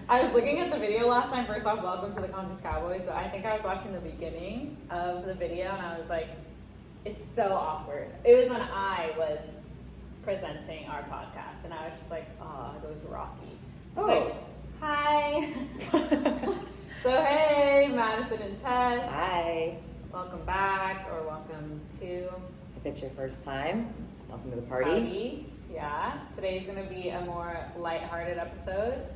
I was looking at the video last time. First off, welcome to the Conscious Cowboys. But I think I was watching the beginning of the video and I was like, it's so awkward. It was when I was presenting our podcast and I was just like, oh, it was rocky. I was like, hi. So hey, Madison and Tess. Hi. Welcome back, or welcome to. If it's your first time, welcome to the party. Yeah. Today's going to be a more lighthearted episode,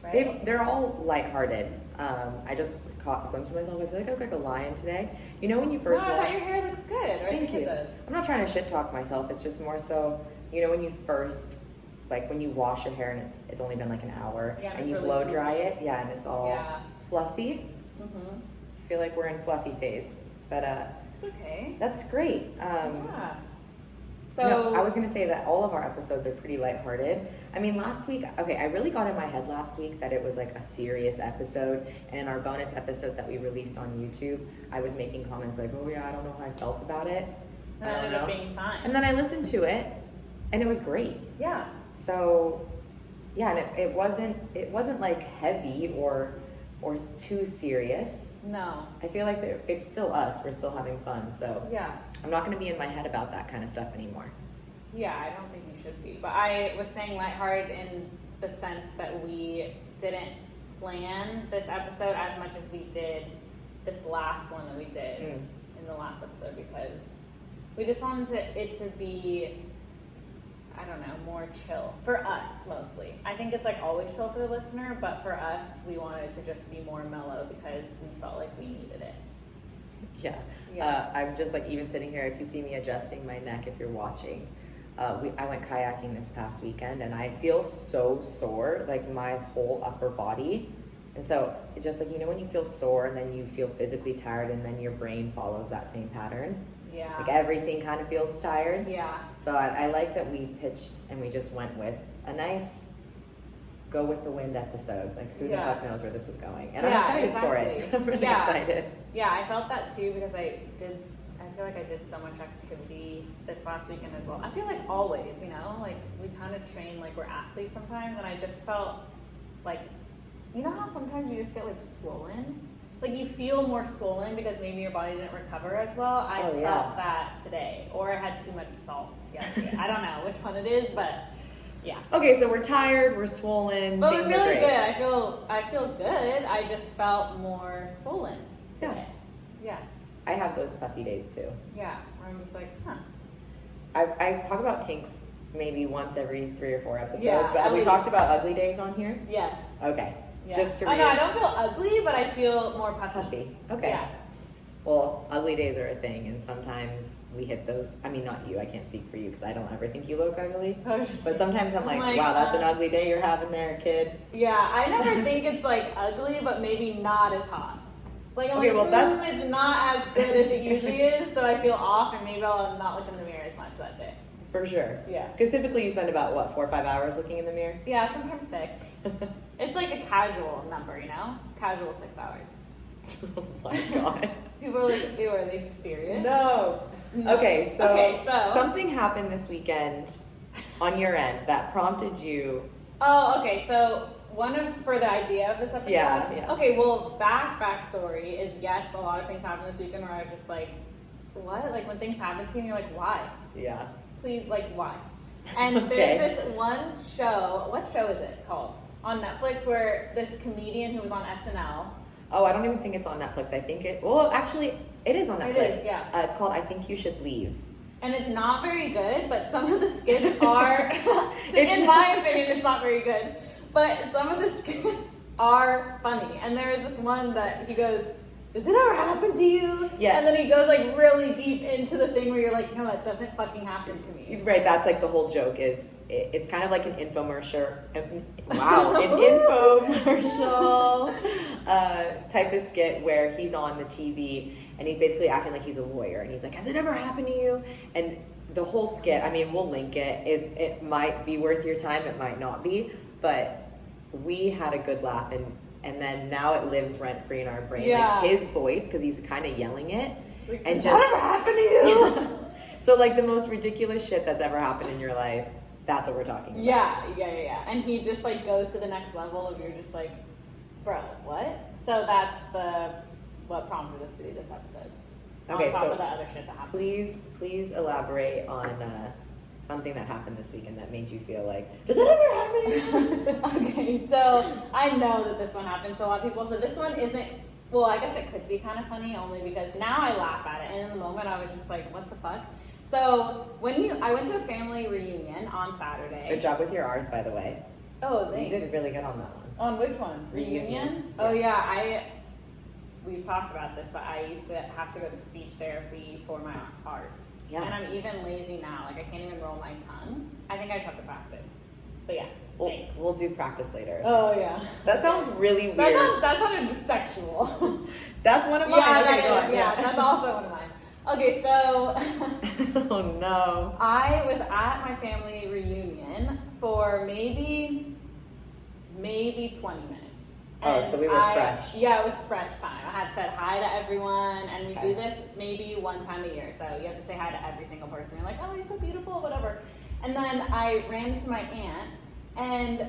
right? They're all lighthearted. I just caught a glimpse of myself. I feel like I look like a lion today. You know when you first I thought your hair looks good. Right? Thank you. It does. I'm not trying to shit talk myself. It's just more so, you know when you first, like when you wash your hair and it's only been like an hour, and you really blow dry it, and it's all fluffy. Mm-hmm. I feel like we're in fluffy phase, but it's okay. That's great. Yeah. So no, I was going to say that all of our episodes are pretty lighthearted. I mean, last week, I really got in my head last week that it was like a serious episode. And in our bonus episode that we released on YouTube, I was making comments like, oh yeah, I don't know how I felt about it. It ended up being fine. And then I listened to it and it was great. Yeah. So yeah, and it wasn't like heavy or too serious. No. I feel like it's still us. We're still having fun. So yeah. I'm not going to be in my head about that kind of stuff anymore. Yeah, I don't think you should be. But I was saying lighthearted in the sense that we didn't plan this episode as much as we did this last one that we did in the last episode, because we just wanted it to be, I don't know, more chill. For us, mostly. I think it's like always chill for the listener, but for us, we wanted to just be more mellow because we felt like we needed it. Yeah. I'm just like even sitting here, if you see me adjusting my neck, if you're watching, I went kayaking this past weekend and I feel so sore, like my whole upper body. And so it's just like, you know, when you feel sore and then you feel physically tired and then your brain follows that same pattern. Yeah. Like everything kind of feels tired. Yeah. So I like that we pitched and we just went with a nice go with the wind episode. Like who the fuck knows where this is going? And I'm excited for it. I'm really excited. Yeah, I felt that too because I feel like I did so much activity this last weekend as well. I feel like always, you know, like we kind of train like we're athletes sometimes, and I just felt like, you know how sometimes you just get like swollen? Like you feel more swollen because maybe your body didn't recover as well. I felt that today, or I had too much salt yesterday. I don't know which one it is, but yeah. Okay, so we're tired, we're swollen. But we're feeling good. I feel good. I just felt more swollen today. Yeah. I have those puffy days too. Yeah, where I'm just like, huh. I talk about tinks maybe once every 3 or 4 episodes, but have we talked about ugly days on here? Yes. Okay. Yeah. Just to no, I don't feel ugly, but I feel more puffy. Okay. Yeah. Well, ugly days are a thing, and sometimes we hit those. I mean, not you. I can't speak for you because I don't ever think you look ugly. But sometimes I'm like, wow, that's an ugly day you're having there, kid. Yeah, I never think it's like ugly, but maybe not as hot. Like, I'm it's not as good as it usually is, so I feel off, and maybe I'll not look in the mirror as much that day. For sure. Yeah. Because typically you spend about, 4 or 5 hours looking in the mirror? Yeah, sometimes 6. It's like a casual number, you know? Casual 6 hours. Oh my God. People are like, ew, are they serious? No. Okay, so something happened this weekend on your end that prompted you. Oh, okay, so for the idea of this episode. Yeah. Okay, well, backstory is yes, a lot of things happened this weekend where I was just like, what? Like when things happen to you, you're like, why? Yeah. Please, like, why? And there's this one show. What show is it called? On Netflix, where this comedian who was on SNL. Oh, I don't even think it's on Netflix. I think well, actually, it is on Netflix. It is, yeah. It's called I Think You Should Leave. And it's not very good, but some of the skits are, in my opinion, it's not very good. But some of the skits are funny. And there is this one that he goes, does it ever happen to you? Yeah. And then he goes like really deep into the thing where you're like, no, that doesn't fucking happen to me. Right, that's like the whole joke is, it's kind of like an infomercial. Wow, an infomercial type of skit where he's on the TV and he's basically acting like he's a lawyer. And he's like, has it ever happened to you? And the whole skit, I mean, we'll link it. It might be worth your time. It might not be. But we had a good laugh, and then now it lives rent-free in our brain. Yeah. Like his voice, because he's kind of yelling it. Like, and does that ever happen to you? So like the most ridiculous shit that's ever happened in your life, That's what we're talking about. Yeah. And he just like goes to the next level of you're just like, bro, what? So that's what prompted us to do this episode. Okay, on top so of the other shit that happened. Please elaborate on something that happened this weekend that made you feel like, does that ever happen? Okay, so I know that this one happened. So a lot of people said this one isn't. Well, I guess it could be kind of funny only because now I laugh at it, and in the moment I was just like, what the fuck? So I went to a family reunion on Saturday. Good job with your R's, by the way. Oh, thanks. You did really good on that one. On which one? Reunion? Oh yeah, we've talked about this, but I used to have to go to speech therapy for my R's. Yeah. And I'm even lazy now. Like I can't even roll my tongue. I think I just have to practice. But yeah, thanks. We'll do practice later. Oh yeah. That sounds really weird. That sounded sexual. That's one of mine. Yeah, okay, that is. Yeah, that's also one of mine. Okay, so oh no. I was at my family reunion for maybe 20 minutes. Oh, so we were fresh. Yeah, it was fresh time. I had said hi to everyone, and we Okay. do this maybe one time a year. So you have to say hi to every single person. You're like, oh, you're so beautiful, whatever. And then I ran into my aunt, and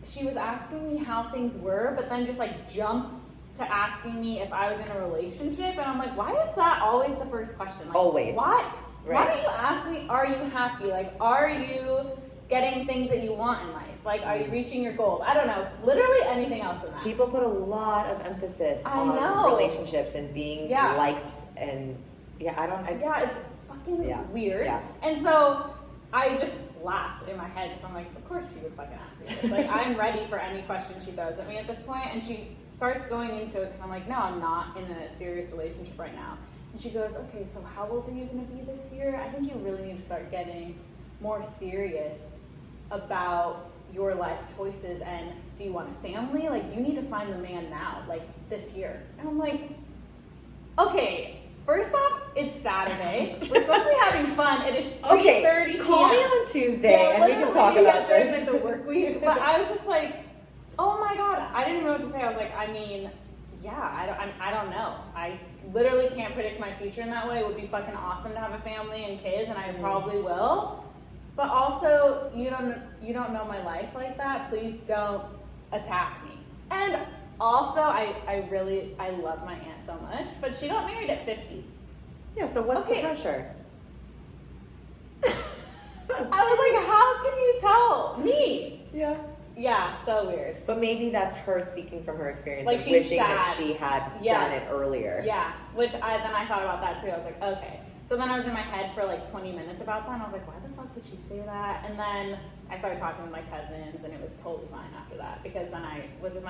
she was asking me how things were, but then just like jumped to asking me if I was in a relationship, and I'm like, why is that always the first question? Like, Always. Why? Right. Why don't you ask me, are you happy? Like, are you getting things that you want in life? Like, are you reaching your goals? I don't know. Literally anything else in that. People put a lot of emphasis I on know. relationships and being liked, and it's fucking weird. Yeah. And so I just laughed in my head because I'm like, of course she would fucking ask me this. Like, I'm ready for any question she throws at me at this point. And she starts going into it because I'm like, no, I'm not in a serious relationship right now. And she goes, okay, so how old are you going to be this year? I think you really need to start getting more serious about your life choices, and do you want a family? Like, you need to find the man now, like this year. And I'm like, okay, first off, it's Saturday. We're supposed to be having fun. It is 3:30 p.m. Call me on Tuesday and we can talk about during this. like the work week. But I was just like, oh my god, I didn't know what to say. I was like, I mean, yeah, I don't know. I literally can't predict my future in that way. It would be fucking awesome to have a family and kids, and I probably will. But also, you don't know my life like that. Please don't attack me. And also, I love my aunt so much, but she got married at 50. Yeah, so what's the pressure? I was like, how can you tell me? Yeah. Yeah, so weird. But maybe that's her speaking from her experience, Like, of she's wishing sad. that she had done it earlier. Yeah, which then I thought about that too. I was like, okay. So then I was in my head for like 20 minutes about that, and I was like, why the fuck would she say that? And then I started talking with my cousins, and it was totally fine after that, because then I was with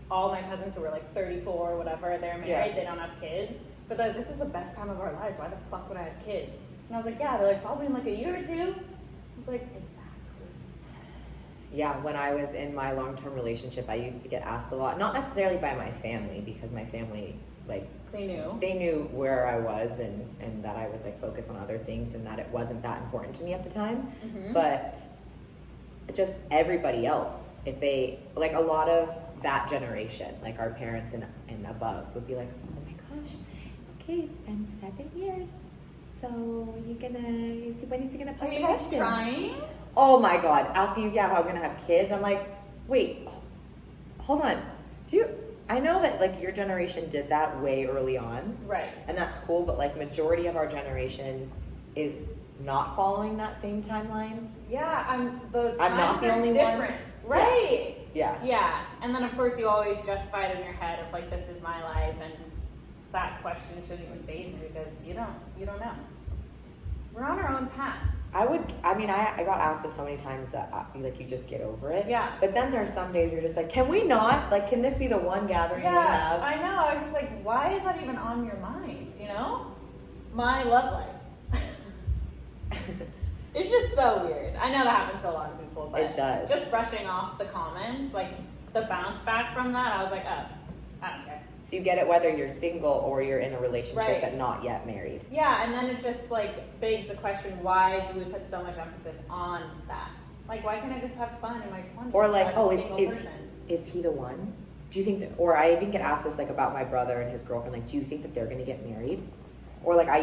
all my cousins who were like 34 or whatever. They're married, they don't have kids, but this is the best time of our lives. Why the fuck would I have kids? And I was like, yeah, they're like probably in like a year or two. I was like, exactly. Yeah, when I was in my long-term relationship, I used to get asked a lot, not necessarily by my family, because my family, like, they knew where I was and that I was like focused on other things and that it wasn't that important to me at the time. Mm-hmm. But just everybody else, if they, like, a lot of that generation, like our parents and above, would be like, oh my gosh, okay, it's been 7 years, so when is he gonna put the question? Trying? Oh my god, asking you, if I was gonna have kids. I'm like, wait, hold on. I know that like your generation did that way early on. Right. And that's cool, but like majority of our generation is not following that same timeline. Yeah, I'm not the only different. One. Right. Yeah. Yeah. And then of course you always justify it in your head of like, this is my life, and that question shouldn't even faze me because you don't know. We're on our own path. I got asked it so many times that like you just get over it. Yeah. But then there's some days where you're just like, can we not? Like, can this be the one gathering we have? I know. I was just like, why is that even on your mind? You know? My love life. It's just so weird. I know that happens to a lot of people, but it does. Just brushing off the comments, like the bounce back from that, I was like, oh, I don't care. So you get it whether you're single or you're in a relationship but not yet married. Yeah, and then it just like begs the question, why do we put so much emphasis on that? Like, why can't I just have fun in my 20s? Or like, is he the one? Do you think that, or I even get asked this like about my brother and his girlfriend, like, do you think that they're gonna get married? Or like I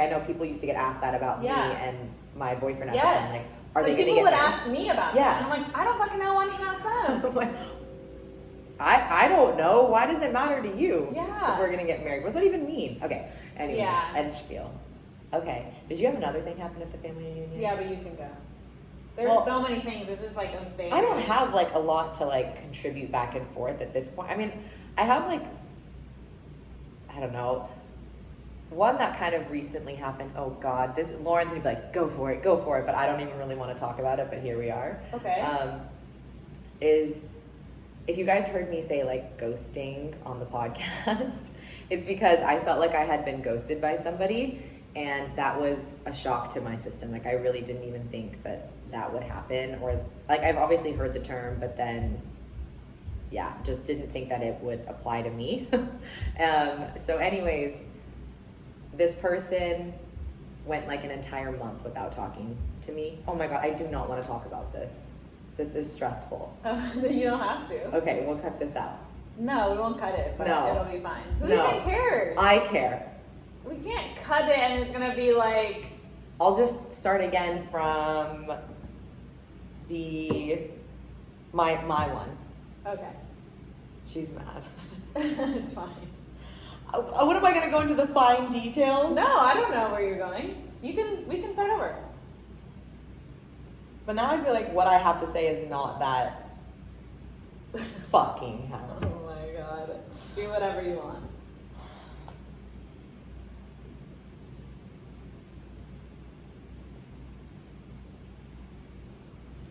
know people used to get asked that about me and my boyfriend at the time, like, are they going to get people would married? ask me about Yeah. it. And I'm like, I don't fucking know. Why don't you ask them? I'm like, I don't know. Why does it matter to you? Yeah. If we're going to get married. What does that even mean? Okay. Anyways, Yeah. end spiel. Okay. Did you have another thing happen at the family reunion? Yeah, but you can go. There's Well, so many things. This is like a very... I don't have like a lot to like contribute back and forth at this point. I mean, I have like, I don't know, one that kind of recently happened. Oh God, this Lauren's gonna be like, go for it. But I don't even really want to talk about it. But here we are. Okay. Is if you guys heard me say like ghosting on the podcast, it's because I felt like I had been ghosted by somebody, and that was a shock to my system. Like I really didn't even think that would happen, or like I've obviously heard the term, but then yeah, just didn't think that it would apply to me. So anyways, this person went like an entire month without talking to me. Oh my God, I do not want to talk about this. This is stressful. You don't have to. Okay, we'll cut this out. No, we won't cut it, but No. it'll be fine. Who No. even cares? I care. We can't cut it and it's gonna be like... I'll just start again from my one. Okay. She's mad. It's fine. What am I gonna go into the fine details? No, I don't know where you're going. We can start over. But now I feel like what I have to say is not that fucking hell. Oh my God. Do whatever you want.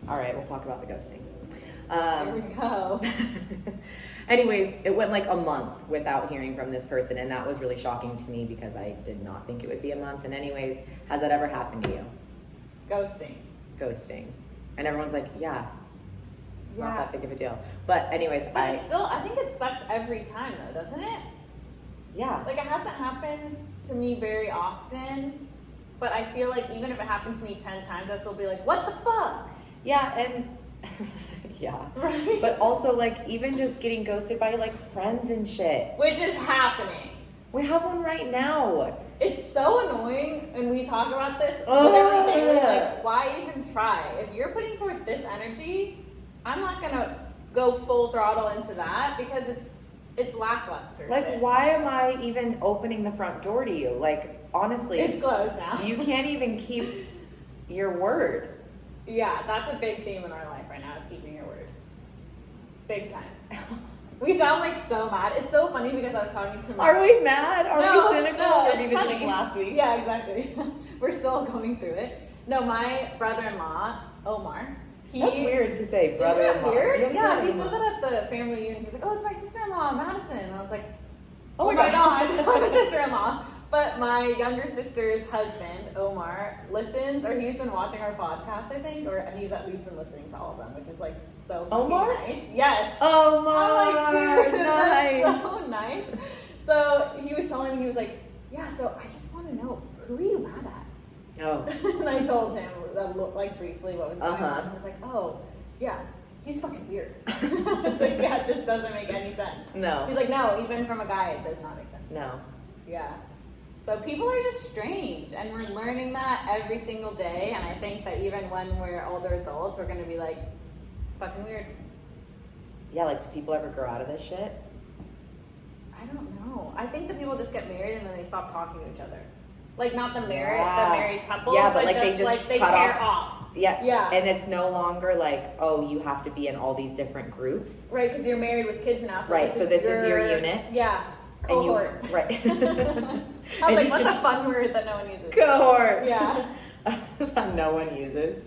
All right, we'll talk about the ghosting. Here we go. Anyways, it went like a month without hearing from this person, and that was really shocking to me because I did not think it would be a month. And anyways, has that ever happened to you? Ghosting. Ghosting. And everyone's like, yeah, it's not Yeah. that big of a deal. But anyways, But it's still, I think it sucks every time though, doesn't it? yeah. Like, it hasn't happened to me very often, but I feel like even if it happened to me 10 times, I still be like, what the fuck? Yeah, and yeah. Right? But also, like, even just getting ghosted by, like, friends and shit. Which is happening. We have one right now. It's so annoying when we talk about this Ugh. literally daily. Like, why even try? If you're putting forth this energy, I'm not gonna go full throttle into that because it's lackluster. Like, shit. why am I even opening the front door to you? Like, honestly. It's closed now. You can't even keep your word. Yeah, that's a big theme in our life right now, is keeping your word. Big time. We sound like so mad. It's so funny because I was talking to my... Are we mad? Are we cynical? No, Or it's did we funny. think last week? Yeah, exactly. We're still going through it. No, my brother-in-law, Omar, That's weird to say, brother-in-law. Isn't that weird? Yeah, he brother-in-law. said that at the family reunion. He's like, oh, it's my sister-in-law, Madison. And I was like, Oh oh my my God, God. I'm a sister-in-law. But my younger sister's husband, Omar, listens, or he's been watching our podcast, I think, or he's at least been listening to all of them, which is like so fucking Omar? nice. Yes. Omar, I'm like, dude, nice. that's so nice. So he was telling me, he was like, yeah, so I just want to know, who are you mad at? Oh. And I told him, like, briefly what was going Uh-huh. on. He was like, oh, yeah, he's fucking weird. I was like, yeah, it just doesn't make any sense. No. He's like, no, even from a guy, it does not make sense. No. Yeah. So people are just strange, and we're learning that every single day. And I think that even when we're older adults, we're going to be like, fucking weird. Yeah, like, do people ever grow out of this shit? I don't know. I think that people just get married and then they stop talking to each other. Like, not the Yeah. married couples, Yeah, but, but like, they just just they cut pair off. off. Yeah. Yeah. And it's no longer like, oh, you have to be in all these different groups. Right, because you're married with kids now. So Right, so this is your unit? Yeah. Cohort. And you, right. I was like, what's a fun word that no one uses? Cohort. Yeah. That no one uses.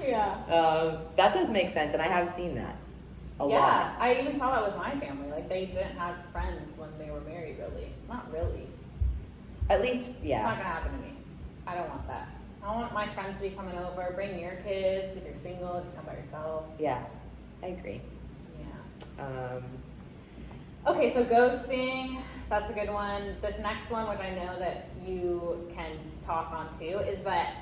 Yeah. That does make sense, and I have seen that a Yeah, lot. I even saw that with my family. Like, they didn't have friends when they were married, really. Not really. At least, It's yeah. not gonna happen to me. I don't want that. I want my friends to be coming over. Bring your kids. If you're single, just come by yourself. Yeah, I agree. Yeah. Okay, so ghosting, that's a good one. This next one, which I know that you can talk on too, is that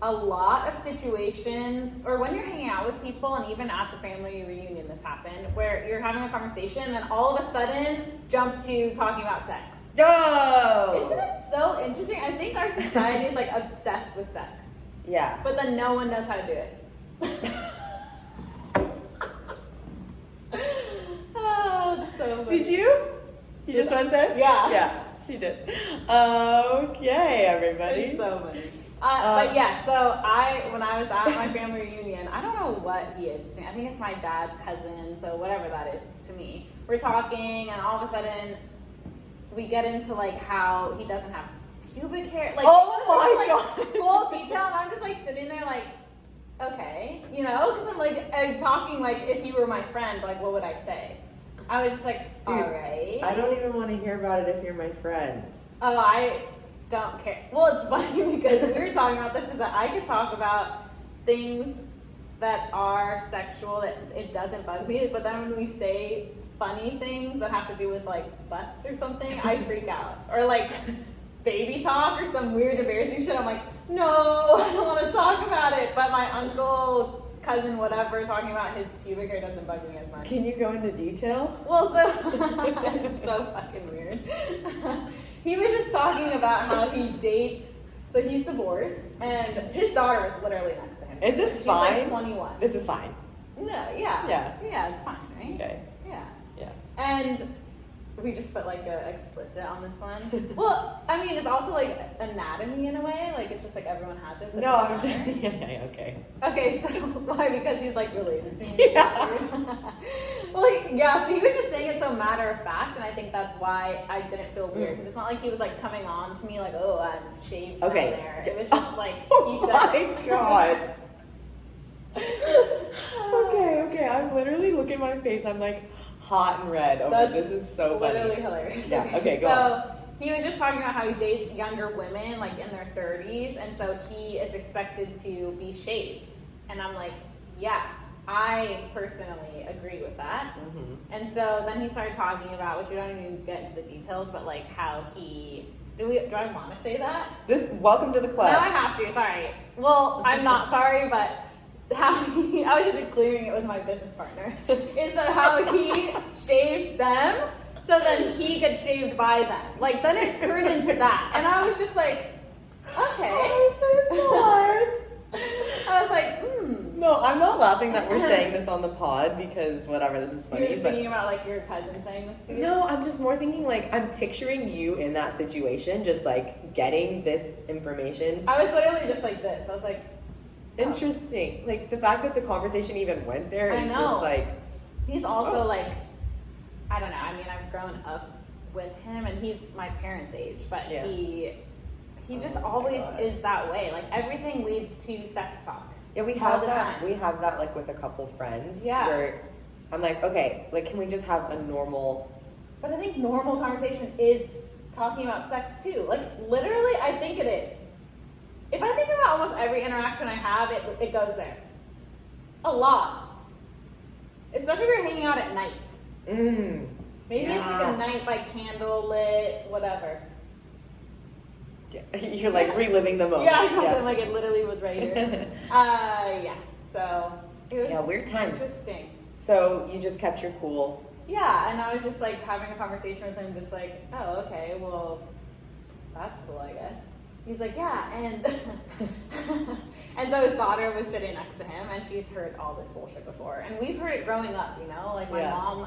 a lot of situations, or when you're hanging out with people, and even at the family reunion this happened, where you're having a conversation and then all of a sudden jump to talking about sex. No! Isn't it so interesting? I think our society is like obsessed with sex. Yeah. But then no one knows how to do it. Oh, it's so funny. Did you? You just went there? Yeah. Yeah, she did. Okay, everybody. It's so funny. But yeah, so when I was at my family reunion, I don't know what he is. I think it's my dad's cousin, so whatever that is to me. We're talking, and all of a sudden, we get into like how he doesn't have pubic hair. Like, God. Full detail, and I'm just like sitting there like, okay, you know, because I'm talking like if he were my friend, like what would I say? I was just like, dude, all right. I don't even want to hear about it if you're my friend. Oh, I don't care. Well, it's funny because we were talking about this, is that I could talk about things that are sexual, that it doesn't bug me, but then when we say funny things that have to do with like butts or something, I freak out. Or like baby talk or some weird embarrassing shit, I'm like, no, I don't want to talk about it. But my uncle, cousin, whatever, talking about his pubic hair doesn't bug me as much. Can you go into detail? Well, so it's so fucking weird. He was just talking about how he dates, so he's divorced, and his daughter is literally next to him. Is this She's fine? like 21. This is fine. No, yeah. Yeah. Yeah, it's fine, right? Okay. Yeah. Yeah. And we just put like a explicit on this one. Well, I mean, it's also like anatomy in a way. Like it's just like everyone has it. So No, I'm just, yeah, okay. Okay, so why? Because he's like related to me. Yeah. Well, yeah. So he was just saying it so matter of fact, and I think that's why I didn't feel weird, because it's not like he was like coming on to me like, oh, I'm shaved down there. It was just like he said. Oh my god. Okay. I'm literally looking at my face. I'm like hot and red. This is so funny. Literally hilarious. Yeah. Okay. Go on. He was just talking about how he dates younger women, like in their 30s, and so he is expected to be shaved. And I'm like, yeah, I personally agree with that. Mm-hmm. And so then he started talking about, which we don't even get into the details, but like how he, do I want to say that? Welcome to the club. No, I have to, sorry. Well, I'm not sorry, but how I was just clearing it with my business partner, is that how he shaves them, so then he gets shaved by them. Like, then it turned into that. And I was just like, okay. Oh I was like, No, I'm not laughing that we're saying this on the pod because whatever, this is funny. You're just thinking about like your cousin saying this to you? No, I'm just more thinking like I'm picturing you in that situation, just like getting this information. I was literally just like this. I was like, interesting. Like the fact that the conversation even went there is just like. He's also like, I don't know. I mean, I've grown up with him, and he's my parents' age, but yeah. he just always is that way. Like everything leads to sex talk. Yeah, we have that. We have that like with a couple friends. Yeah. Where I'm like, okay, like can we just have a normal? But I think normal conversation is talking about sex too. Like literally, I think it is. If I think about almost every interaction I have, it goes there. A lot. Especially if you're hanging out at night. Maybe it's like a night by candle-lit, whatever. Yeah. You're like reliving the moment. Yeah, exactly. Yeah. Like it literally was right here. Yeah. So it was weird times. Interesting. So you just kept your cool. Yeah, and I was just like having a conversation with him, just like, oh, okay, well, that's cool, I guess. He's like, yeah, and and so his daughter was sitting next to him, and she's heard all this bullshit before, and we've heard it growing up, you know, like my mom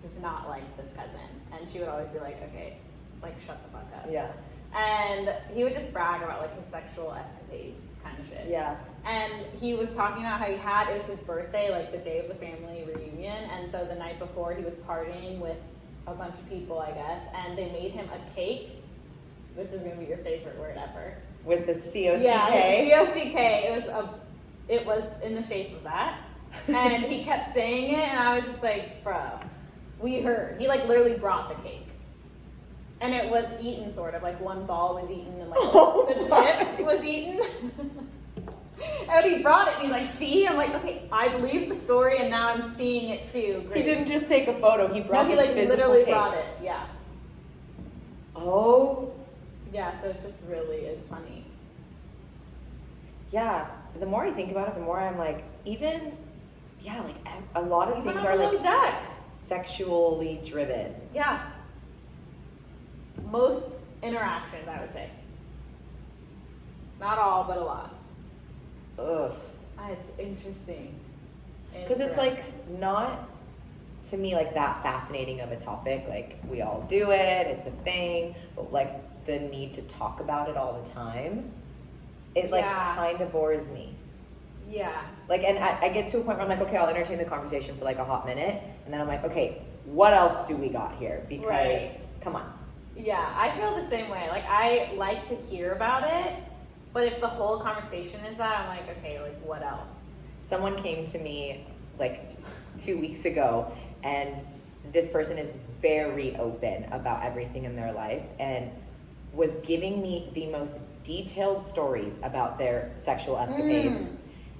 does not like this cousin, and she would always be like, okay, like shut the fuck up. Yeah. And he would just brag about like his sexual escapades kind of shit. Yeah. And he was talking about how it was his birthday, like the day of the family reunion, and so the night before he was partying with a bunch of people, I guess, and they made him a cake. This is gonna be your favorite word ever. With the C-O-C-K? Yeah, C-O-C-K. It was in the shape of that. And he kept saying it, and I was just like, bro, we heard. He like literally brought the cake. And it was eaten sort of, like one ball was eaten and like the tip was eaten. And he brought it and he's like, see? I'm like, okay, I believe the story and now I'm seeing it too. Great. He didn't just take a photo, he brought the physical literally cake. brought it, yeah. Oh. Yeah, so it just really is funny. Yeah, the more I think about it, the more I'm like, like a lot of even things on are the like deck. Sexually driven. Yeah. Most interactions, I would say. Not all, but a lot. ugh. It's interesting. Because it's like not, to me, like that fascinating of a topic. Like we all do it, it's a thing, but like the need to talk about it all the time, it like kind of bores me. Yeah. Like, and I get to a point where I'm like, okay, I'll entertain the conversation for like a hot minute, and then I'm like, okay, what else do we got here? Because come on. Yeah, I feel the same way. Like I like to hear about it, but if the whole conversation is that, I'm like, okay, like what else? Someone came to me like 2 weeks ago, and this person is very open about everything in their life and was giving me the most detailed stories about their sexual escapades.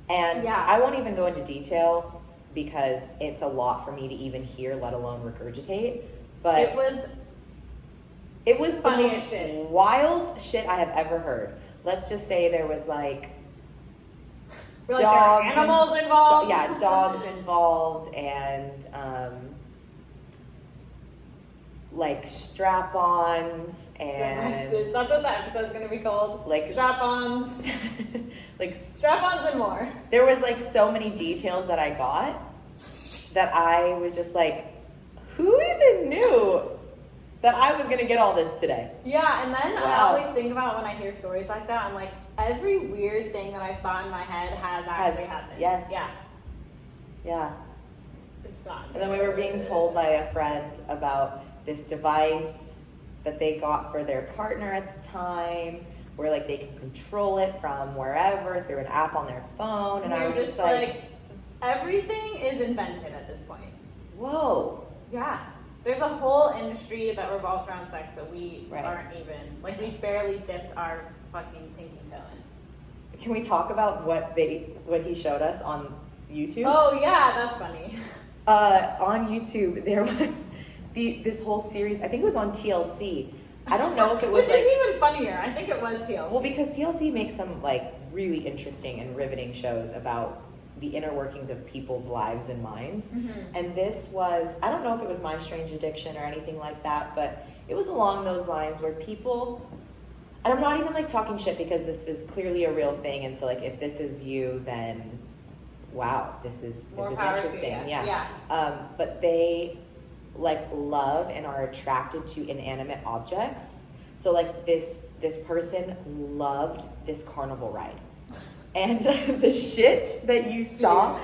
And I won't even go into detail because it's a lot for me to even hear, let alone regurgitate. But it was the most wild shit I have ever heard. Let's just say there was like dogs, animals involved. Dogs involved, and like strap-ons and devices. That's what the episode's gonna be called. Like strap-ons, like strap-ons and more. There was like so many details that I got that I was just like, who even knew that I was gonna get all this today? Yeah, and then I always think about when I hear stories like that, I'm like, every weird thing that I thought in my head has actually happened. Yes. Yeah. Yeah. It's not. And then we were being told by a friend about this device that they got for their partner at the time, where like they can control it from wherever through an app on their phone. And I was just like, everything is invented at this point. Whoa. Yeah. There's a whole industry that revolves around sex that we aren't even, like we barely dipped our fucking pinky toe in. Can we talk about what he showed us on YouTube? Oh yeah, that's funny. On YouTube, there was this whole series. I think it was on TLC. I don't know if it was which is even funnier. I think it was TLC. Well, because TLC makes some like really interesting and riveting shows about the inner workings of people's lives and minds. Mm-hmm. And this was, I don't know if it was My Strange Addiction or anything like that, but it was along those lines where people, and I'm not even like talking shit because this is clearly a real thing, and so like if this is you, then wow, this is interesting. Yeah. But they like love and are attracted to inanimate objects. So like this person loved this carnival ride. And the shit that you saw,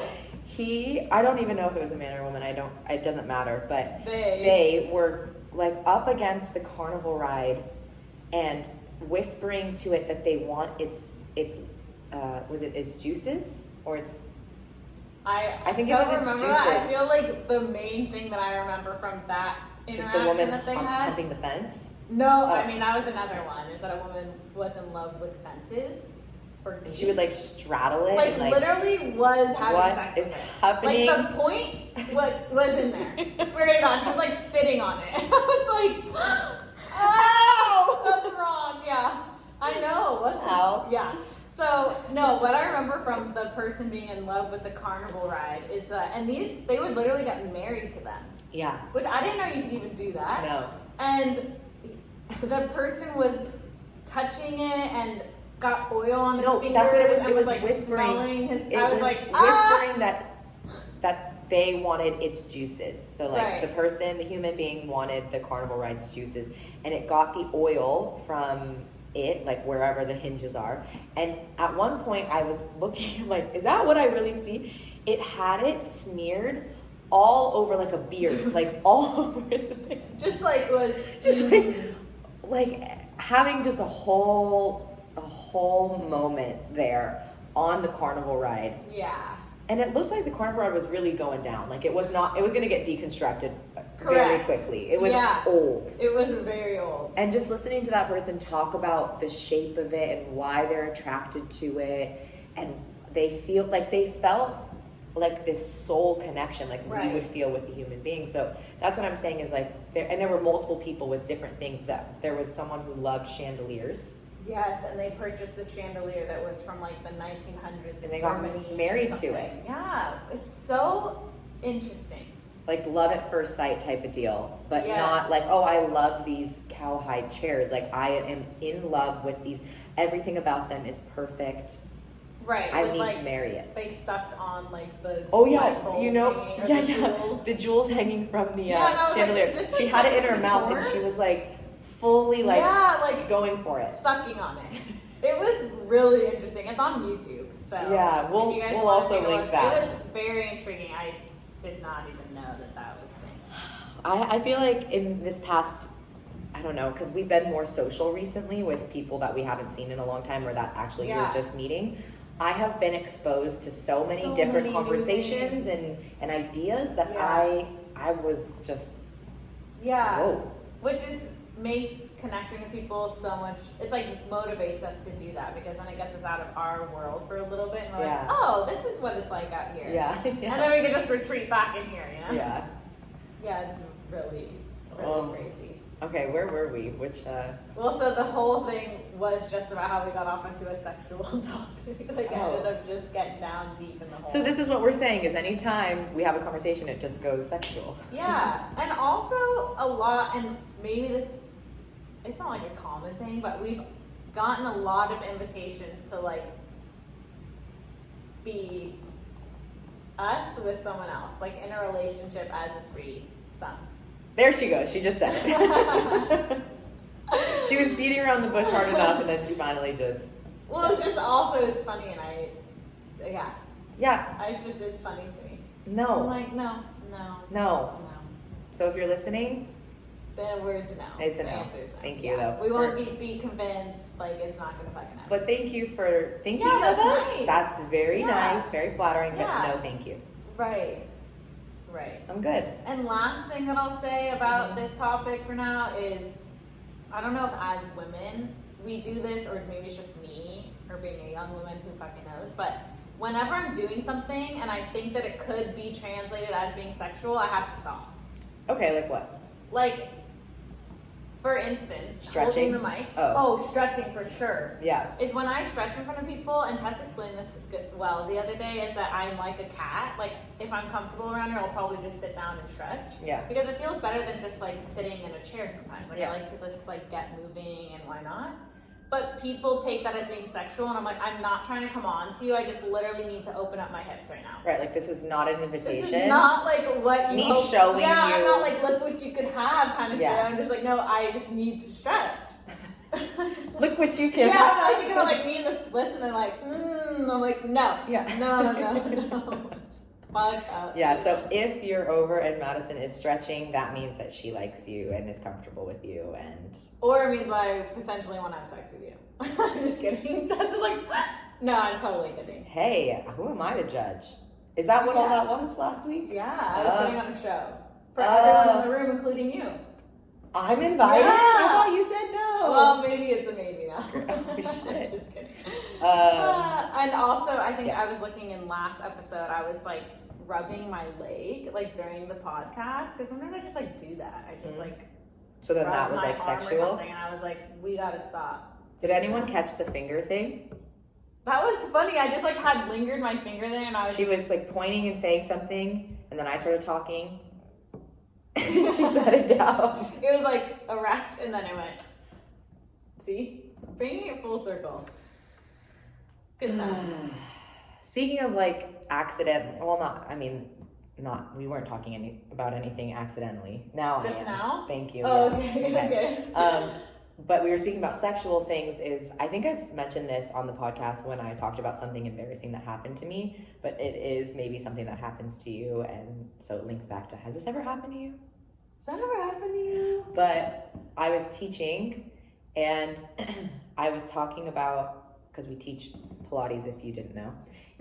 I don't even know if it was a man or a woman, it doesn't matter, but they were like up against the carnival ride and whispering to it that they want its juices, or its, I think it was its juices. That. I feel like the main thing that I remember from that interaction is the woman that they had. humping the fence? No, I mean, that was another one, is that a woman was in love with fences. She would like straddle it. Like, and, literally was having sex with it. Happening? Like the point was in there. I swear to God, she was like sitting on it. I was like, oh, that's wrong. Yeah, I know. What the hell? Yeah. So no, what I remember from the person being in love with the carnival ride is that, and they would literally get married to them. Yeah. Which I didn't know you could even do that. No. And the person was touching it and got oil on its fingers. That's what it was. And It was like whispering. smelling his. I was like whispering that they wanted its juices. So like the human being wanted the carnival ride's juices, and it got the oil from it, like wherever the hinges are. And at one point, I was looking like, is that what I really see? It had it smeared all over like a beard, like all over its face. Just like was just like having just a whole moment there on the carnival ride. Yeah. And it looked like the carnival ride was really going down. Like it was going to get deconstructed very quickly. It was old. It was very old. And just listening to that person talk about the shape of it and why they're attracted to it, and they felt like this soul connection, like we would feel with a human being. So that's what I'm saying is like, there were multiple people with different things. That there was someone who loved chandeliers. Yes, and they purchased this chandelier that was from like the 1900s in Germany. Got married to it. Yeah, it's so interesting. Like love at first sight type of deal, but not like, oh, I love these cowhide chairs. Like I am in love with these. Everything about them is perfect. Right. I with, need like, to marry it. They sucked on like the Oh yeah, light bulbs you know, hanging, or yeah, the yeah, jewels. the jewels hanging from the Yeah, and I was like, chandelier. is this, She like, had it in her technically mouth, porn? and she was like fully like, yeah, like going for it. sucking on it. It was really interesting. It's on YouTube, so Yeah, we'll if you guys we'll wanna also take a link look, that. It was very intriguing. I did not even know that was a thing. I feel like in this past, I don't know, because we've been more social recently with people that we haven't seen in a long time or that actually Yeah. we're just meeting. I have been exposed to so many So different many new conversations things. and ideas that Yeah. I was just, Yeah, whoa. which makes connecting with people so much. It's like motivates us to do that because then it gets us out of our world for a little bit and we're Yeah. like, oh, this is what it's like out here. Yeah. And then we can just retreat back in here, you know? Yeah. Yeah, it's really crazy. Okay, where were we? Which, Well, so the whole thing was just about how we got off into a sexual topic. Like, I ended up just getting down deep in the whole. So this is what we're saying is anytime we have a conversation, it just goes sexual. Yeah, and also a lot, and maybe this, it's not like a common thing, but we've gotten a lot of invitations to like be us with someone else, like in a relationship as a threesome. There she goes. She just said it. She was beating around the bush hard enough, and then she finally just. Well, it's just also it's funny, and Yeah. it's just it's funny to me. I'm No. like, no. So if you're listening, The word's no. It's a The no. answer's no. Thank you, though. We won't be convinced, like, it's not gonna fucking happen. but thank you for thinking Yeah, of that's us. nice. That's very Yeah. nice, very flattering, Yeah. but no, thank you. Right. I'm good. And last thing that I'll say about Mm-hmm. this topic for now is, I don't know if as women we do this, or maybe it's just me, or being a young woman, who fucking knows, but whenever I'm doing something and I think that it could be translated as being sexual, I have to stop. Okay, like what? Like, for instance, Stretching? holding the mics. Oh. Stretching for sure. Yeah. Is when I stretch in front of people, and Tess explained this well the other day, is that I'm like a cat. Like, if I'm comfortable around her, I'll probably just sit down and stretch. Yeah. Because it feels better than just like sitting in a chair sometimes. Like, Yeah. I like to just like get moving, and why not? But people take that as being sexual, and I'm like, I'm not trying to come on to you. I just literally need to open up my hips right now. Right, like this is not an invitation. This is not like what you Me hope. showing Yeah, I'm you- not like, look what you could have kind of Yeah. shit. I'm just like, no, I just need to stretch. Look what you can. Yeah, I think about like me in the splits, and they're like, I'm like, no. Yeah. No. It's fucked up. Yeah, so if you're over and Madison is stretching, that means that she likes you and is comfortable with you and Or it means I potentially want to have sex with you. I'm just kidding. Tess is like, no, I'm totally kidding. hey, who am I to judge? Is that what all Yeah. that was last week? Yeah, I was putting on a show. For Oh. everyone in the room, including you. I'm invited? Yeah. I thought you said no. Well, maybe it's a maybe now. Oh, shit. Just kidding. Um, And also, I think yeah. I was looking in last episode, I was like rubbing my leg like during the podcast, because sometimes I just like do that. I just like so then rub that was my like arm or sexual? something, and I was like, we gotta stop. Did anyone catch the finger thing? That was funny. I just like had lingered my finger there, and I was. She was like pointing and saying something, and then I started talking. She set it down. It was like erect, and then it went. See, bringing it full circle. Good times. Speaking of like accident, well, we weren't talking about anything accidentally. Now Just I am. now? Thank you. Oh, yeah. okay. But we were speaking about sexual things. I think I've mentioned this on the podcast when I talked about something embarrassing that happened to me, but it is maybe something that happens to you, and so it links back to, has this ever happened to you? Has that ever happened to you? But I was teaching, and I was talking about, because we teach Pilates if you didn't know,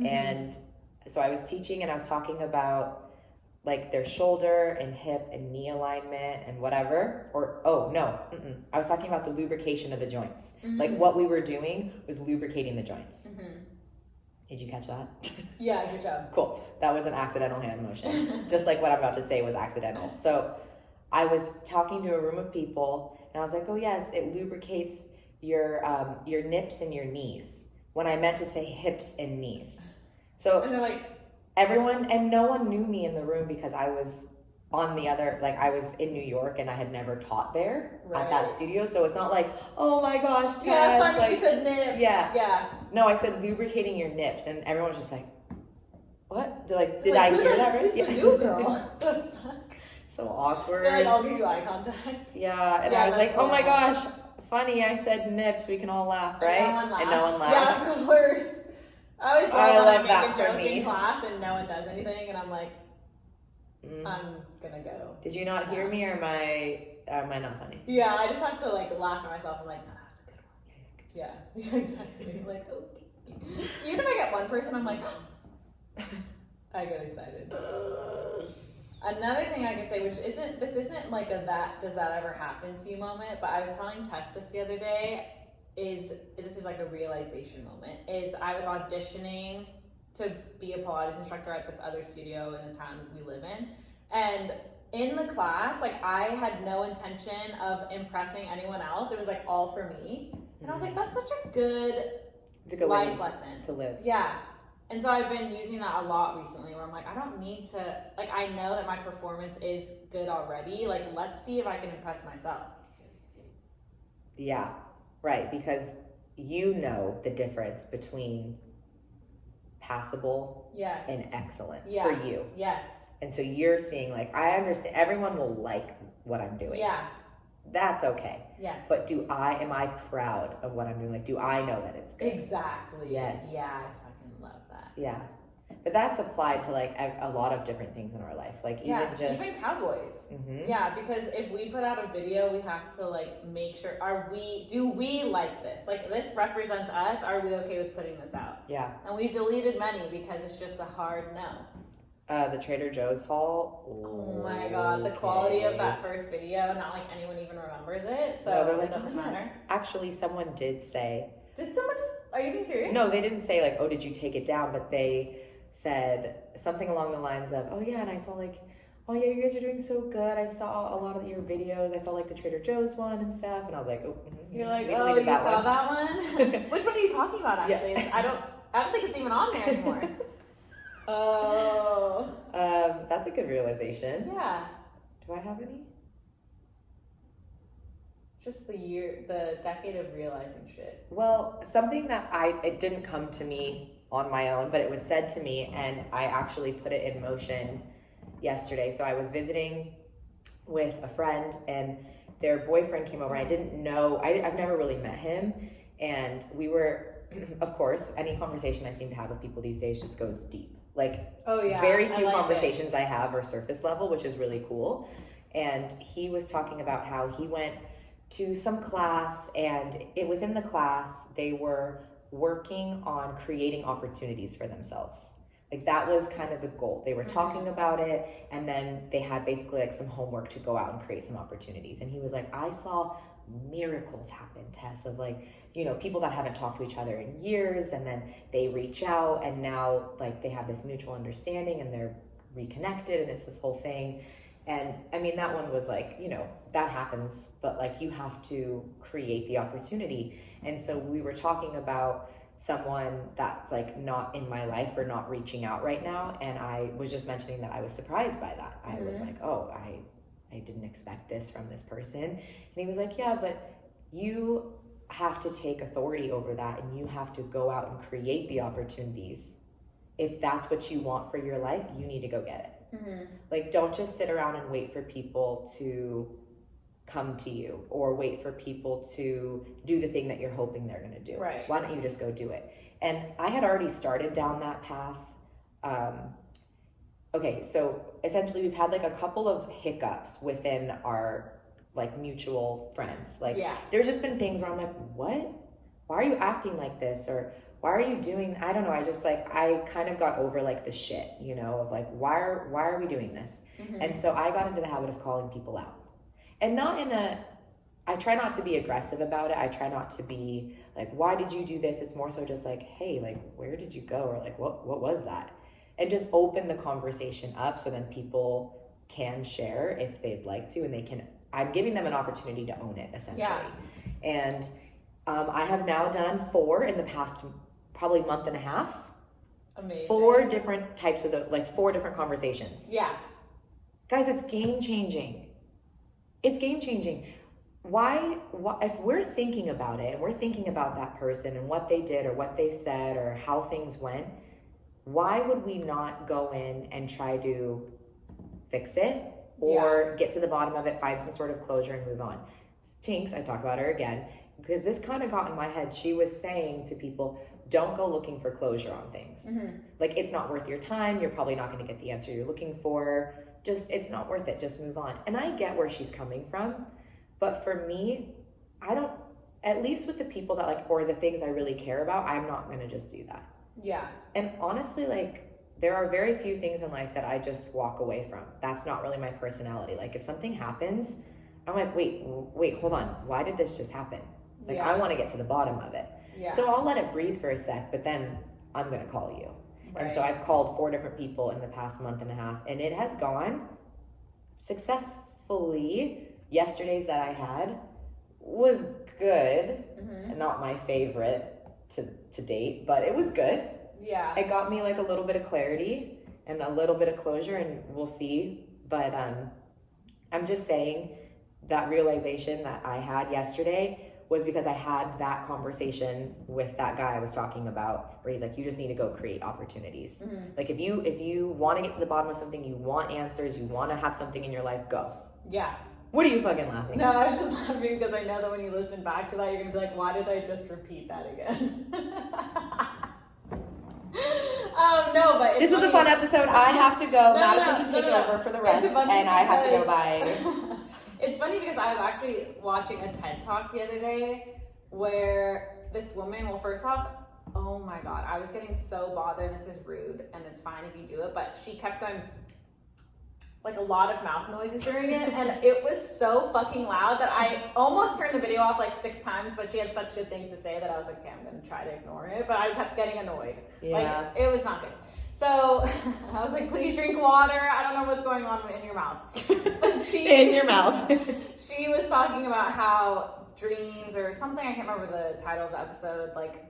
and so I was teaching and I was talking about like their shoulder and hip and knee alignment and whatever, I was talking about the lubrication of the joints. Like what we were doing was lubricating the joints. Did you catch that? Yeah, good job. Cool. That was an accidental hand motion. Just like what I'm about to say was accidental. So I was talking to a room of people, and I was like, oh yes, it lubricates your nips and your knees, when I meant to say hips and knees. So And they're like, everyone, and no one knew me in the room because I was on the other, like I was in New York and I had never taught there Right. at that studio, so it's not like, oh my gosh, Tess, Yeah, funny like, you said nips. Yeah. Yeah. No, I said lubricating your nips, and everyone was just like, what? Did Like, I who hear does- that right? Who's the new girl? The fuck? So awkward. They're like, I'll give you eye contact. Yeah, and Yeah, I was that's like, oh my horrible. gosh, funny, I said nips, we can all laugh, And right? no one laughs. And no one laugs. Yeah, of course. I always I love when love I that make a for joke me. in class and no one does anything, and I'm like, Mm. I'm gonna go. Did you not hear me, or am I not funny? Yeah, I just have to like laugh at myself. I'm like, no, that was a good one. Yeah, exactly. Like, okay. Even if I get one person, I'm like, I get excited. Another thing I can say, which isn't like a that does that ever happen to you moment, but I was telling Tess this the other day, this is like a realization moment, is I was auditioning to be a Pilates instructor at this other studio in the town we live in, and in the class, like I had no intention of impressing anyone else. It was like all for me, and I was like, that's such a good life lesson to live. Yeah. And so I've been using that a lot recently, where I'm like, I don't need to, like, I know that my performance is good already. Like, let's see if I can impress myself. Yeah, right, because you know the difference between passable Yes. and excellent Yeah. for you. Yes. And so you're seeing, like, I understand everyone will like what I'm doing. Yeah. That's okay. Yes. But am I proud of what I'm doing? Like, do I know that it's good? Exactly. Yes. Yeah, I fucking love that. Yeah. But that's applied to like a lot of different things in our life. Like even Cowboys. Mm-hmm. Yeah, because if we put out a video, we have to like make sure, do we like this? Like, this represents us. Are we okay with putting this out? Yeah. And we've deleted many because it's just a hard no. The Trader Joe's haul. Oh my god, the quality of that first video, not like anyone even remembers it, so no, it doesn't matter. Actually, someone did say. Did someone are you being serious? No, they didn't say like, oh, did you take it down? But they said something along the lines of, oh yeah, and I saw like, oh yeah, you guys are doing so good. I saw a lot of your videos. I saw like the Trader Joe's one and stuff, and I was like, oh. You're like, oh, you saw that one? Which one are you talking about? Actually, Yeah. I don't think it's even on there anymore. Oh. That's a good realization. Yeah. Do I have any? Just the decade of realizing shit. Well, something that it didn't come to me on my own, but it was said to me, and I actually put it in motion yesterday. So I was visiting with a friend, and their boyfriend came over. I didn't know, I've never really met him, and we were, of course, any conversation I seem to have with people these days just goes deep. Like, oh yeah, very few conversations I have are surface level, which is really cool. And he was talking about how he went to some class, and within the class, they were working on creating opportunities for themselves. Like, that was kind of the goal. They were talking about it, and then they had basically like some homework to go out and create some opportunities. And he was like, I saw miracles happen, Tess, of like, you know, people that haven't talked to each other in years, and then they reach out, and now like they have this mutual understanding, and they're reconnected, and it's this whole thing. And I mean, that one was like, you know, that happens, but like you have to create the opportunity. And so we were talking about someone that's like not in my life or not reaching out right now, and I was just mentioning that I was surprised by that. I was like, oh, I didn't expect this from this person. And he was like, yeah, but you have to take authority over that, and you have to go out and create the opportunities. If that's what you want for your life, you need to go get it. Like, don't just sit around and wait for people to come to you, or wait for people to do the thing that you're hoping they're going to do. Right. Why don't you just go do it? And I had already started down that path. Okay, so essentially we've had like a couple of hiccups within our like mutual friends. Like, there's just been things where I'm like, what? Why are you acting like this? Or why are you doing, I don't know, I kind of got over like the shit, you know, of like, why are we doing this? And so I got into the habit of calling people out. And not in I try not to be aggressive about it. I try not to be like, why did you do this? It's more so just like, hey, like, where did you go? Or like, what was that? And just open the conversation up, so then people can share if they'd like to, and I'm giving them an opportunity to own it, essentially. Yeah. And I have now done 4 in the past probably month and a half. Amazing. 4 different types of 4 different conversations. Yeah. Guys, it's game changing. It's game changing. Why, if we're thinking about it and we're thinking about that person and what they did or what they said or how things went, why would we not go in and try to fix it or get to the bottom of it, find some sort of closure and move on? Tinks, I talk about her again, because this kind of got in my head. She was saying to people, don't go looking for closure on things. Like, it's not worth your time. You're probably not going to get the answer you're looking for. Just, it's not worth it. Just move on. And I get where she's coming from. But for me, I don't, at least with the people that like, or the things I really care about, I'm not going to just do that. Yeah. And honestly, like, there are very few things in life that I just walk away from. That's not really my personality. Like, if something happens, I'm like, wait, hold on. Why did this just happen? Like, I want to get to the bottom of it. Yeah. So I'll let it breathe for a sec, but then I'm going to call you. Right. And so I've called 4 different people in the past month and a half, and it has gone successfully. Yesterday's that I had was good. Not my favorite to date, but it was good. Yeah. It got me like a little bit of clarity and a little bit of closure, and we'll see. But I'm just saying that realization that I had yesterday was because I had that conversation with that guy I was talking about, where he's like, you just need to go create opportunities. Like, if you want to get to the bottom of something, you want answers, you want to have something in your life, go. Yeah. What are you fucking laughing at? No, I was just laughing because I know that when you listen back to that, you're going to be like, why did I just repeat that again? No, but this was a fun episode. I have to go. Madison can take it over for the rest, and I have to go bye. It's funny because I was actually watching a TED Talk the other day where this woman, well, first off, oh my God, I was getting so bothered, and this is rude, and it's fine if you do it, but she kept going, like, a lot of mouth noises during it, and it was so fucking loud that I almost turned the video off like 6 times, but she had such good things to say that I was like, okay, I'm gonna try to ignore it, but I kept getting annoyed. Yeah. Like, it was not good. So I was like, please drink water. I don't know what's going on in your mouth. But in your mouth. She was talking about how dreams or something, I can't remember the title of the episode, like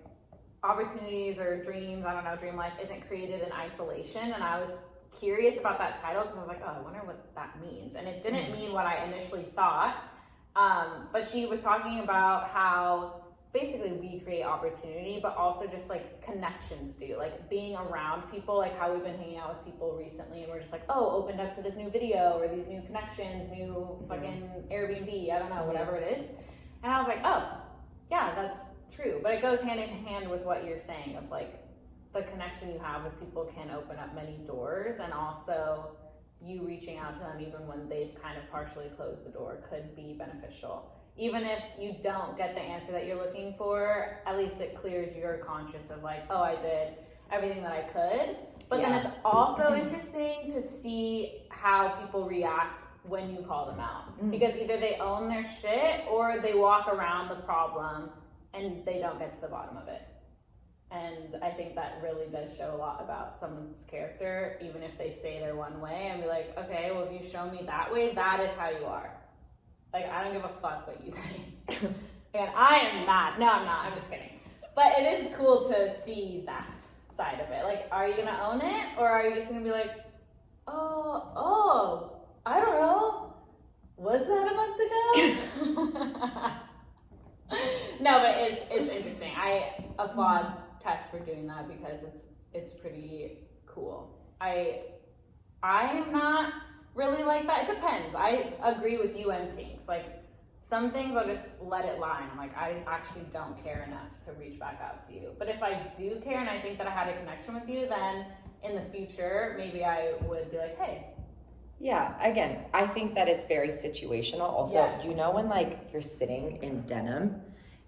opportunities or dreams, I don't know, dream life isn't created in isolation. And I was curious about that title because I was like, oh, I wonder what that means. And it didn't mean what I initially thought. But she was talking about how basically we create opportunity, but also just like connections do, like being around people, like how we've been hanging out with people recently and we're just like, oh, opened up to this new video or these new connections, new fucking Airbnb, I don't know, whatever it is. And I was like, oh yeah, that's true. But it goes hand in hand with what you're saying of like the connection you have with people can open up many doors, and also you reaching out to them even when they've kind of partially closed the door could be beneficial. Even if you don't get the answer that you're looking for, at least it clears your conscience of like, oh, I did everything that I could. But then it's also interesting to see how people react when you call them out. Because either they own their shit or they walk around the problem and they don't get to the bottom of it. And I think that really does show a lot about someone's character, even if they say they're one way, and be like, okay, well, if you show me that way, that is how you are. Like, I don't give a fuck what you say. And I am not. No, I'm not. I'm just kidding. But it is cool to see that side of it. Like, are you going to own it? Or are you just going to be like, oh, I don't know. Was that a month ago? No, but it's interesting. I applaud Tess for doing that because it's pretty cool. I am not really like that. It depends. I agree with you and Tinks. Like, some things I'll just let it lie. I'm like, I actually don't care enough to reach back out to you. But if I do care and I think that I had a connection with you, then in the future, maybe I would be like, hey. Yeah, again, I think that it's very situational. Also, you know when like you're sitting in denim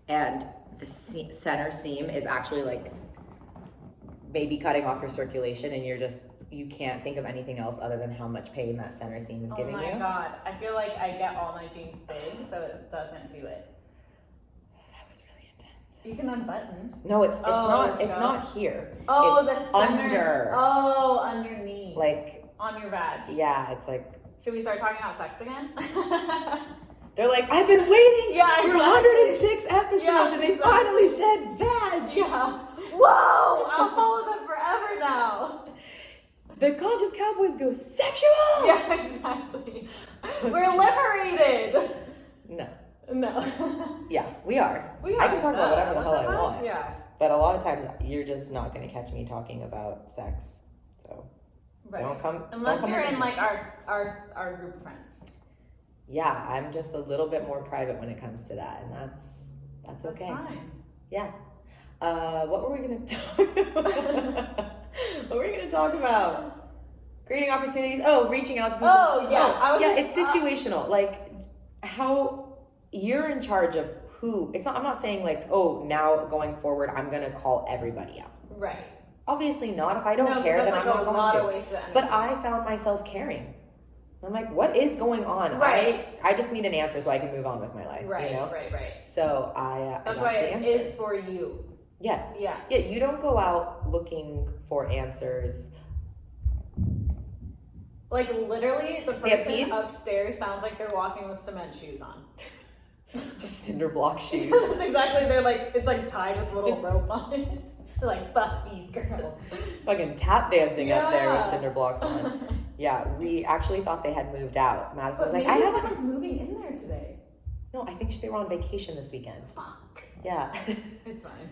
and the center seam is actually like maybe cutting off your circulation and you can't think of anything else other than how much pain that center seam is giving you. Oh my God. I feel like I get all my jeans big, so it doesn't do it. That was really intense. You can unbutton. No, it's not here. Oh, it's the center. Under. Oh, underneath. Like on your vag. Yeah, it's like. Should we start talking about sex again? They're like, I've been waiting for 106 episodes, and they finally said vag. Yeah. Whoa! I'll follow them forever now. The Conscious Cowboys go sexual! Yeah, exactly. We're liberated! No. Yeah, we are. We are. I can talk about whatever the hell I want. Yeah. But a lot of times, you're just not going to catch me talking about sex. So, Right. don't come. Unless don't come you're with in me. like our group of friends. Yeah, I'm just a little bit more private when it comes to that, and that's okay. That's fine. Yeah. What were we going to talk about? What were we going to talk about? Creating opportunities. Oh, reaching out to people. Oh, yeah. It's situational. Like, how you're in charge of who. It's not. I'm not saying like, oh, now going forward, I'm going to call everybody out. Right. Obviously not. If I don't care, then I'm not going to. But I found myself caring. I'm like, what is going on? Right. I just need an answer so I can move on with my life. Right, you know? right. So That's why it is for you. Yes. Yeah. Yeah, you don't go out looking for answers. Like literally, the Stampede? person upstairs sounds like they're walking with cement shoes on. Just cinder block shoes. That's exactly. They're like, it's like tied with a little rope on it. They're like, fuck these girls. Fucking tap dancing up there with Yeah. cinder blocks on. Yeah, we actually thought they had moved out. Madison But was like, maybe I haven't. someone's moving in there today. No, I think they were on vacation this weekend. Fuck. Yeah. It's fine.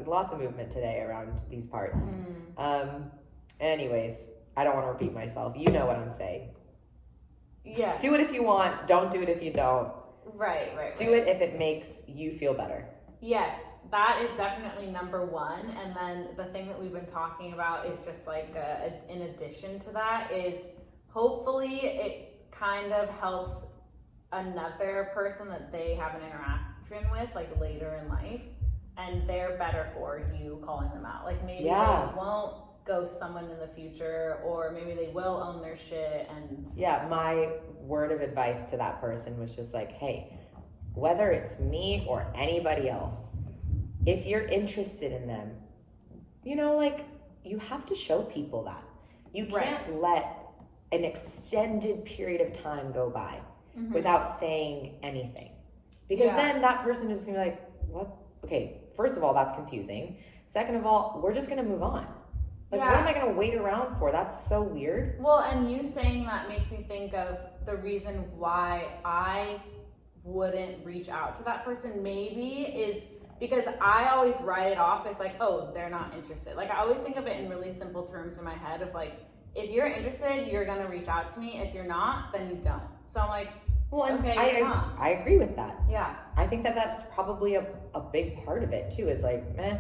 Lots of movement today around these parts. Anyways, I don't want to repeat myself. You know what I'm saying. Yes. Do it if you want. Don't do it if you don't. Right. Do it if it makes you feel better. Yes, that is definitely number one. And then the thing that we've been talking about is just like, in addition to that, is hopefully it kind of helps another person that they have an interaction with, like later in life, and they're better for you calling them out. Like maybe they won't ghost someone in the future, or maybe they will own their shit. And yeah, my word of advice to that person was just like, hey, whether it's me or anybody else, if you're interested in them, you know, like, you have to show people that. You can't let an extended period of time go by without saying anything. Because then that person is just gonna be like, what? Okay, first of all, that's confusing. Second of all, we're just gonna move on. Like, what am I gonna wait around for? That's so weird. Well, and you saying that makes me think of the reason why I wouldn't reach out to that person maybe is because I always write it off as like, oh, they're not interested. Like, I always think of it in really simple terms in my head of like, if you're interested, you're gonna reach out to me. If you're not, then you don't. So I'm like, well, and okay, I agree with that. Yeah. I think that that's probably a big part of it too, is like, meh.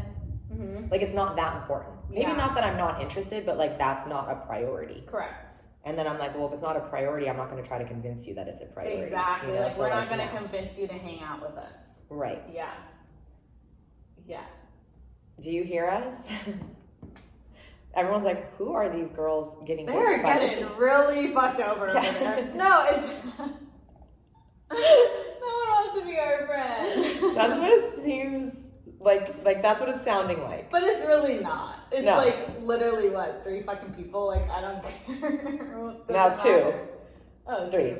Like, it's not that important. Maybe not that I'm not interested, but like, that's not a priority. Correct. And then I'm like, well, if it's not a priority, I'm not going to try to convince you that it's a priority. Exactly. You know? Like, so we're not going to no. convince you to hang out with us. Right. Yeah. Yeah. Do you hear us? Everyone's like, who are these girls getting They're getting really fucked over. Yeah. No, it's... No one wants to be our friend. That's what it seems like that's what it's sounding like. But it's really not. It's No. like literally what, 3 fucking people? Like, I don't care. Now 2. Oh, 3.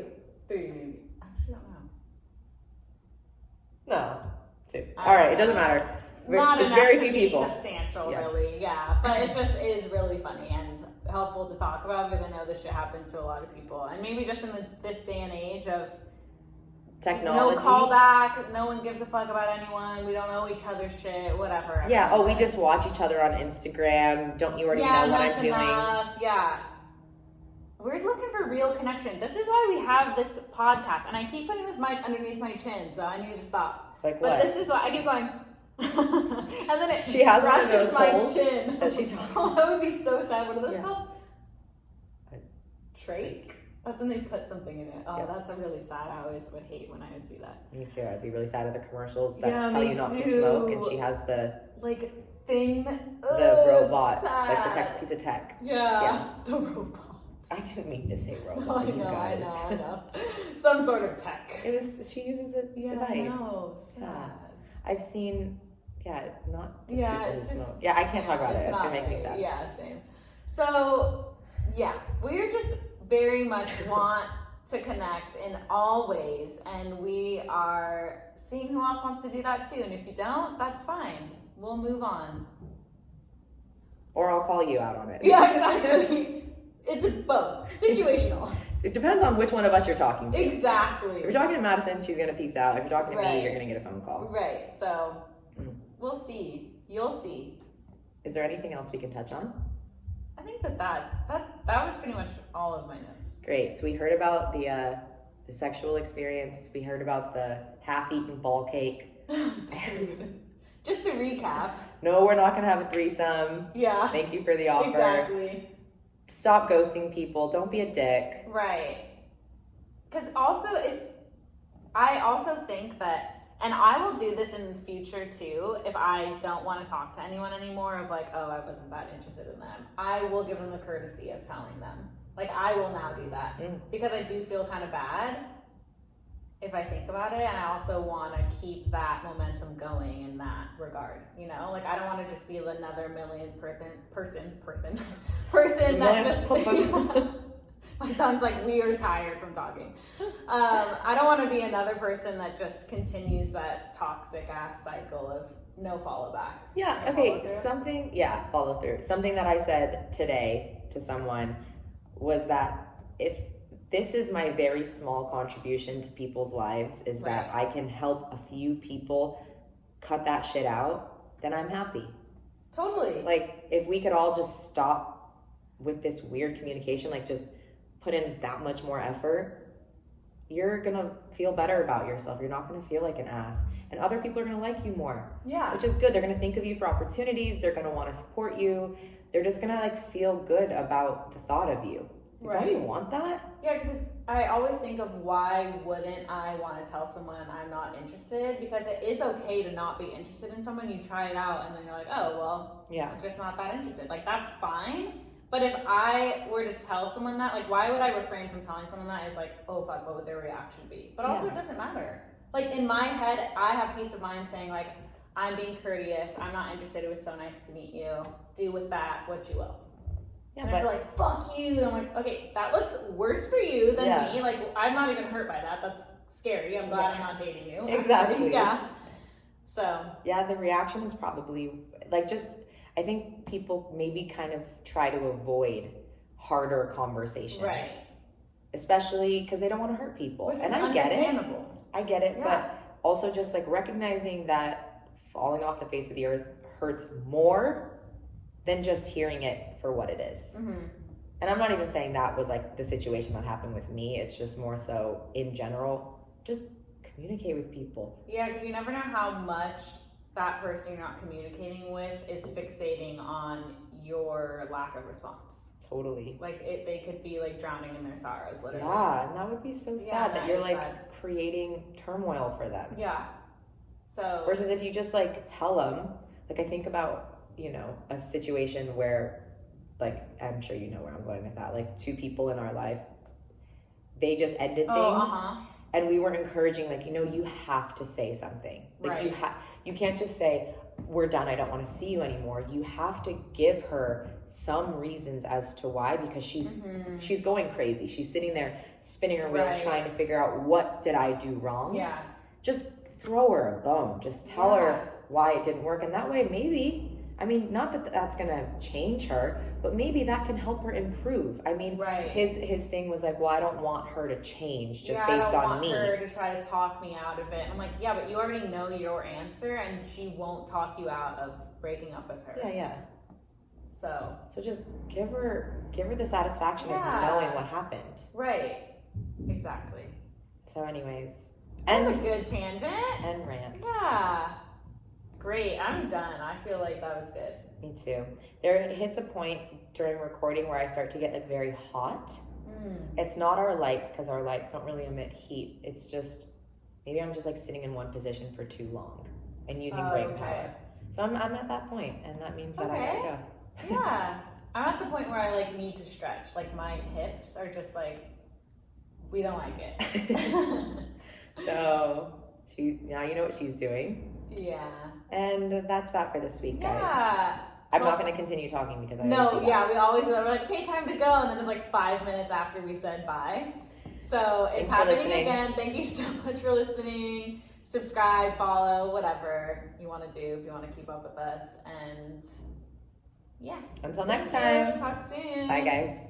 3 maybe. Actually, I don't know. No, 2. All right, it doesn't matter. Not it's enough very to few be people. substantial, Yes. really. Yeah, but it just is really funny and helpful to talk about because I know this shit happens to a lot of people, and maybe just in this day and age of Technology. no callback, no one gives a fuck about anyone. We don't know each other's shit, whatever. Yeah. Oh, we just watch each other on Instagram. Don't you already know what I'm doing? Enough. Yeah. We're looking for real connection. This is why we have this podcast, and I keep putting this mic underneath my chin, so I need to stop. Like but what? this is why I keep going. And then it She has one of brushes those my holes chin. that she talks. Oh, that would be so sad. What are those Yeah. called? Trach? That's when they put something in it. Oh, Yeah. that's a really sad. I always would hate when I would see that. Me too. I'd be really sad at the commercials that Yeah, tell me you not to too. smoke, and she has the Thing. robot, sad. like the tech piece of tech. Yeah. The robot. I didn't mean to say robot. No, I you know, guys. I know. Some sort of tech. It was. She uses a device. I know. Sad. Yeah. I've seen. Yeah, not just Yeah, people who it's just, smoke. Yeah, I can't talk about it. It's not gonna make me right. sad. Yeah, same. So, yeah, we're just very much want to connect in all ways, and we are seeing who else wants to do that too. And if you don't, that's fine. We'll move on. Or I'll call you out on it. Yeah, exactly. It's both. Situational. It depends on which one of us you're talking to. Exactly. If you're talking to Madison, she's going to peace out. If you're talking to Right. me, you're going to get a phone call. Right. So we'll see. You'll see. Is there anything else we can touch on? I think that was pretty much all of my notes. Great. So we heard about the sexual experience. We heard about the half-eaten ball cake. Just to recap. No, we're not going to have a threesome. Yeah. Thank you for the offer. Exactly. Stop ghosting people. Don't be a dick. Right. Because I also think that, and I will do this in the future too, if I don't want to talk to anyone anymore of like, oh, I wasn't that interested in them, I will give them the courtesy of telling them. Like, I will now do that. Because I do feel kind of bad if I think about it, and I also want to keep that momentum going in that regard, you know? Like, I don't want to just be another million person that just... My tongue's like weird tired from talking. I don't want to be another person that just continues that toxic ass cycle of no follow back. Yeah, okay, follow through. Something that I said today to someone was that if this is my very small contribution to people's lives, is that I can help a few people cut that shit out, then I'm happy. Totally. Like, if we could all just stop with this weird communication, like just put in that much more effort, you're gonna feel better about yourself. You're not gonna feel like an ass. And other people are gonna like you more. Yeah. Which is good. They're gonna think of you for opportunities. They're gonna wanna support you. They're just gonna like feel good about the thought of you. Right. Don't you want that? Yeah, because I always think of why wouldn't I want to tell someone I'm not interested? Because it is okay to not be interested in someone. You try it out and then you're like, oh, well, I'm just not that interested. Like, that's fine. But if I were to tell someone that, like, why would I refrain from telling someone that? Is like, oh, fuck, what would their reaction be? But also, it doesn't matter. Like, in my head, I have peace of mind saying, like, I'm being courteous. I'm not interested. It was so nice to meet you. Do with that what you will. Yeah, and if they're like, fuck you, and I'm like, okay, that looks worse for you than me. Like, I'm not even hurt by that. That's scary. I'm glad I'm not dating you. Exactly. Actually. Yeah. So. Yeah, the reaction is probably, like, just, I think people maybe kind of try to avoid harder conversations. Right. Especially because they don't want to hurt people. Which is and understandable. I get it, but also just, like, recognizing that falling off the face of the earth hurts more than just hearing it for what it is. Mm-hmm. And I'm not even saying that was like the situation that happened with me. It's just more so in general, just communicate with people. Yeah, because you never know how much that person you're not communicating with is fixating on your lack of response. Totally. Like, they could be like drowning in their sorrows, literally. Yeah, and that would be so sad that you're like creating turmoil for them. Yeah. So. Versus if you just like tell them, like I think about, you know, a situation where, like, I'm sure you know where I'm going with that. Like, two people in our life, they just ended things, and we were encouraging, like, you know, you have to say something. Like, you can't just say, we're done, I don't want to see you anymore. You have to give her some reasons as to why, because she's going crazy. She's sitting there spinning her wheels trying to figure out, what did I do wrong? Yeah. Just throw her a bone. Just tell her why it didn't work, and that way maybe, I mean, not that that's gonna change her, but maybe that can help her improve. I mean, his thing was like, well, I don't want her to change just based on me. I don't want her to try to talk me out of it. I'm like, yeah, but you already know your answer, and she won't talk you out of breaking up with her. Yeah. So just give her the satisfaction of knowing what happened. Right. Exactly. So, anyways, that was a good tangent and rant. Yeah. Great, I'm done. I feel like that was good. Me too. There hits a point during recording where I start to get like very hot. It's not our lights, because our lights don't really emit heat. It's just, maybe I'm just like sitting in one position for too long and using brain power. So I'm at that point, and that means that I gotta go. Yeah. I'm at the point where I like need to stretch. Like, my hips are just like, we don't like it. So now you know what she's doing. Yeah. And that's that for this week, guys. Yeah. I'm not going to continue talking because we always we're like, okay, time to go, and then it's like 5 minutes after we said bye. So it's happening again. Thank you so much for listening. Subscribe, follow, whatever you want to do if you want to keep up with us. And Yeah. Until next time. Talk soon. Bye, guys.